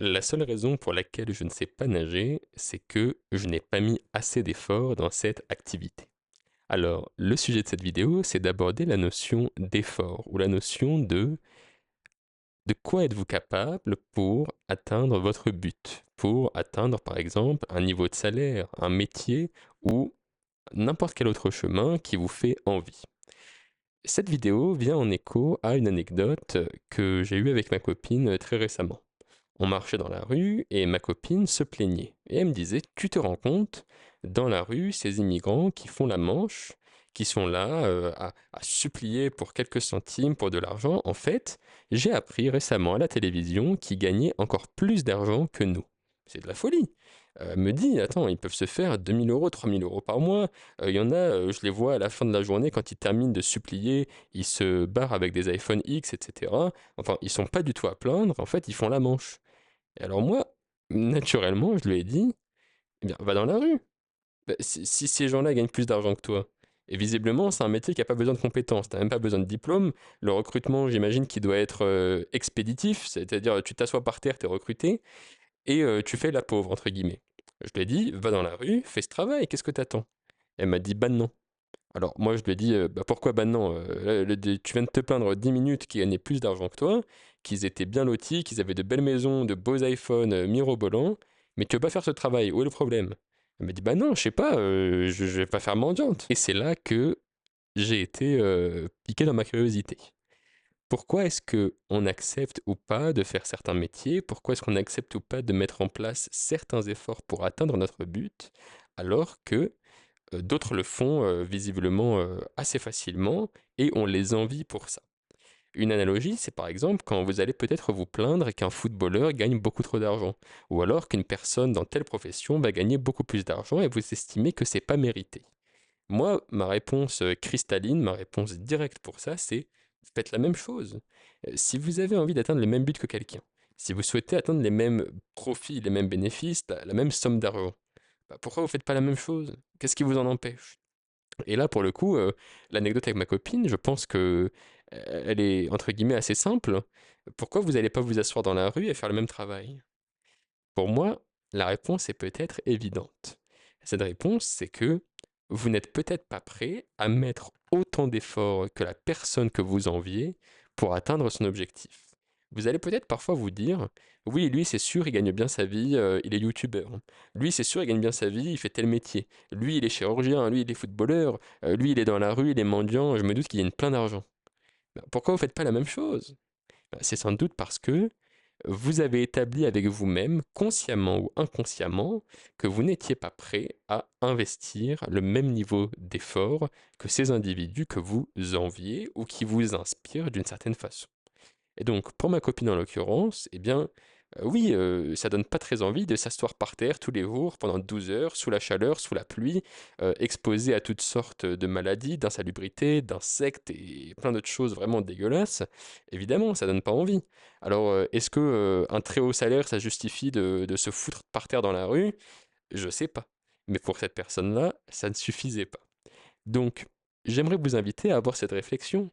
La seule raison pour laquelle je ne sais pas nager, c'est que je n'ai pas mis assez d'efforts dans cette activité. Alors, le sujet de cette vidéo, c'est d'aborder la notion d'effort, ou la notion de quoi êtes-vous capable pour atteindre votre but, pour atteindre par exemple un niveau de salaire, un métier, ou n'importe quel autre chemin qui vous fait envie. Cette vidéo vient en écho à une anecdote que j'ai eue avec ma copine très récemment. On marchait dans la rue et ma copine se plaignait. Et elle me disait, tu te rends compte, dans la rue, ces immigrants qui font la manche, qui sont là à supplier pour quelques centimes, pour de l'argent, en fait, j'ai appris récemment à la télévision qu'ils gagnaient encore plus d'argent que nous. C'est de la folie. Elle me dit, attends, ils peuvent se faire 2 000 euros, 3 000 euros par mois. Il y en a, je les vois à la fin de la journée, quand ils terminent de supplier, ils se barrent avec des iPhone X, etc. Enfin, ils sont pas du tout à plaindre, en fait, ils font la manche. Et alors moi, naturellement, je lui ai dit, eh bien, va dans la rue. Bah, si ces gens-là gagnent plus d'argent que toi, et visiblement, c'est un métier qui n'a pas besoin de compétences, tu n'as même pas besoin de diplôme. Le recrutement, j'imagine qu'il doit être expéditif, c'est-à-dire tu t'assois par terre, tu es recruté, et tu fais la pauvre, entre guillemets. Je lui ai dit, va dans la rue, fais ce travail, qu'est-ce que t'attends? Elle m'a dit, bah non. Alors moi, je lui ai dit, bah pourquoi bah non? Tu viens de te plaindre 10 minutes qu'ils gagnaient plus d'argent que toi, qu'ils étaient bien lotis, qu'ils avaient de belles maisons, de beaux iPhones mirobolants, mais tu veux pas faire ce travail, où est le problème? Elle m'a dit, bah non, je sais pas, je vais pas faire mendiante. Et c'est là que j'ai été piqué dans ma curiosité. Pourquoi est-ce que on accepte ou pas de faire certains métiers? Pourquoi est-ce qu'on accepte ou pas de mettre en place certains efforts pour atteindre notre but, alors que d'autres le font visiblement assez facilement et on les envie pour ça. Une analogie, c'est par exemple quand vous allez peut-être vous plaindre qu'un footballeur gagne beaucoup trop d'argent, ou alors qu'une personne dans telle profession va gagner beaucoup plus d'argent et vous estimez que c'est pas mérité. Moi, ma réponse cristalline, ma réponse directe pour ça, c'est faites la même chose. Si vous avez envie d'atteindre le même but que quelqu'un, si vous souhaitez atteindre les mêmes profits, les mêmes bénéfices, la même somme d'argent, bah, pourquoi vous faites pas la même chose? Qu'est-ce qui vous en empêche? Et là, pour le coup, l'anecdote avec ma copine, je pense que elle est entre guillemets assez simple. Pourquoi vous n'allez pas vous asseoir dans la rue et faire le même travail? Pour moi, la réponse est peut-être évidente. Cette réponse, c'est que vous n'êtes peut-être pas prêt à mettre autant d'efforts que la personne que vous enviez pour atteindre son objectif. Vous allez peut-être parfois vous dire, oui, lui c'est sûr, il gagne bien sa vie, il est youtubeur. Lui c'est sûr, il gagne bien sa vie, il fait tel métier. Lui il est chirurgien, lui il est footballeur, lui il est dans la rue, il est mendiant, je me doute qu'il gagne plein d'argent. Ben, pourquoi vous ne faites pas la même chose? Ben, c'est sans doute parce que vous avez établi avec vous-même, consciemment ou inconsciemment, que vous n'étiez pas prêt à investir le même niveau d'effort que ces individus que vous enviez ou qui vous inspirent d'une certaine façon. Et donc, pour ma copine en l'occurrence, eh bien, oui, ça donne pas très envie de s'asseoir par terre tous les jours pendant 12 heures, sous la chaleur, sous la pluie, exposé à toutes sortes de maladies, d'insalubrité, d'insectes et plein d'autres choses vraiment dégueulasses. Évidemment, ça donne pas envie. Alors, est-ce que un très haut salaire, ça justifie de se foutre par terre dans la rue? Je sais pas. Mais pour cette personne-là, ça ne suffisait pas. Donc, j'aimerais vous inviter à avoir cette réflexion.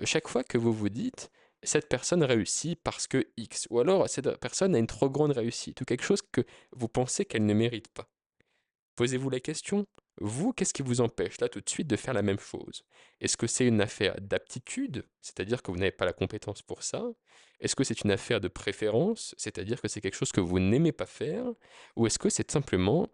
Chaque fois que vous vous dites, cette personne réussit parce que X, ou alors cette personne a une trop grande réussite, ou quelque chose que vous pensez qu'elle ne mérite pas. Posez-vous la question, vous, qu'est-ce qui vous empêche là tout de suite de faire la même chose? Est-ce que c'est une affaire d'aptitude, c'est-à-dire que vous n'avez pas la compétence pour ça? Est-ce que c'est une affaire de préférence, c'est-à-dire que c'est quelque chose que vous n'aimez pas faire? Ou est-ce que c'est simplement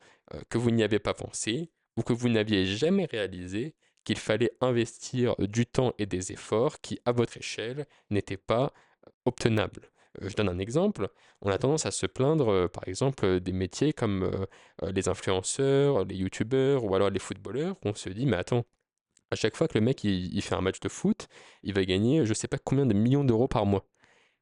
que vous n'y avez pas pensé, ou que vous n'aviez jamais réalisé qu'il fallait investir du temps et des efforts qui, à votre échelle, n'étaient pas obtenables? Je donne un exemple. On a tendance à se plaindre, par exemple, des métiers comme les influenceurs, les youtubeurs ou alors les footballeurs. On se dit, mais attends, à chaque fois que le mec il fait un match de foot, il va gagner je sais pas combien de millions d'euros par mois.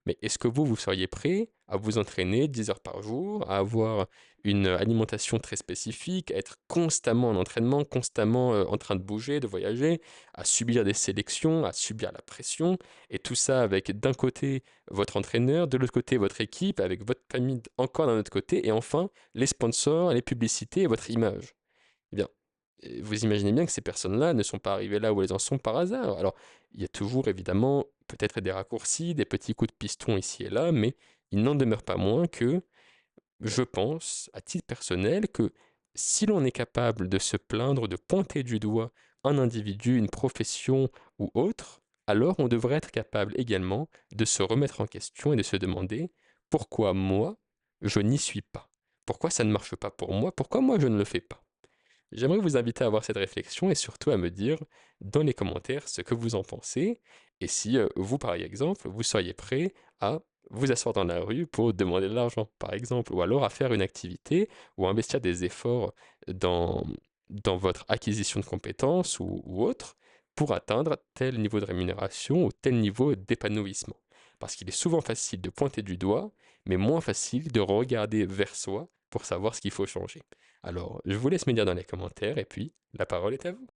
Mais est-ce que vous seriez prêt à vous entraîner 10 heures par jour, à avoir une alimentation très spécifique, à être constamment en entraînement, constamment en train de bouger, de voyager, à subir des sélections, à subir la pression, et tout ça avec d'un côté votre entraîneur, de l'autre côté votre équipe, avec votre famille encore d'un autre côté, et enfin les sponsors, les publicités et votre image. Eh bien, vous imaginez bien que ces personnes-là ne sont pas arrivées là où elles en sont par hasard. Alors, il y a toujours évidemment peut-être des raccourcis, des petits coups de piston ici et là, mais il n'en demeure pas moins que je pense, à titre personnel, que si l'on est capable de se plaindre, de pointer du doigt un individu, une profession ou autre, alors on devrait être capable également de se remettre en question et de se demander pourquoi moi, je n'y suis pas. Pourquoi ça ne marche pas pour moi? Pourquoi moi, je ne le fais pas? J'aimerais vous inviter à avoir cette réflexion et surtout à me dire dans les commentaires ce que vous en pensez et si vous, par exemple, vous seriez prêt à vous asseoir dans la rue pour demander de l'argent, par exemple, ou alors à faire une activité ou à investir des efforts dans, dans votre acquisition de compétences ou autre pour atteindre tel niveau de rémunération ou tel niveau d'épanouissement. Parce qu'il est souvent facile de pointer du doigt, mais moins facile de regarder vers soi pour savoir ce qu'il faut changer. Alors, je vous laisse me dire dans les commentaires et puis la parole est à vous.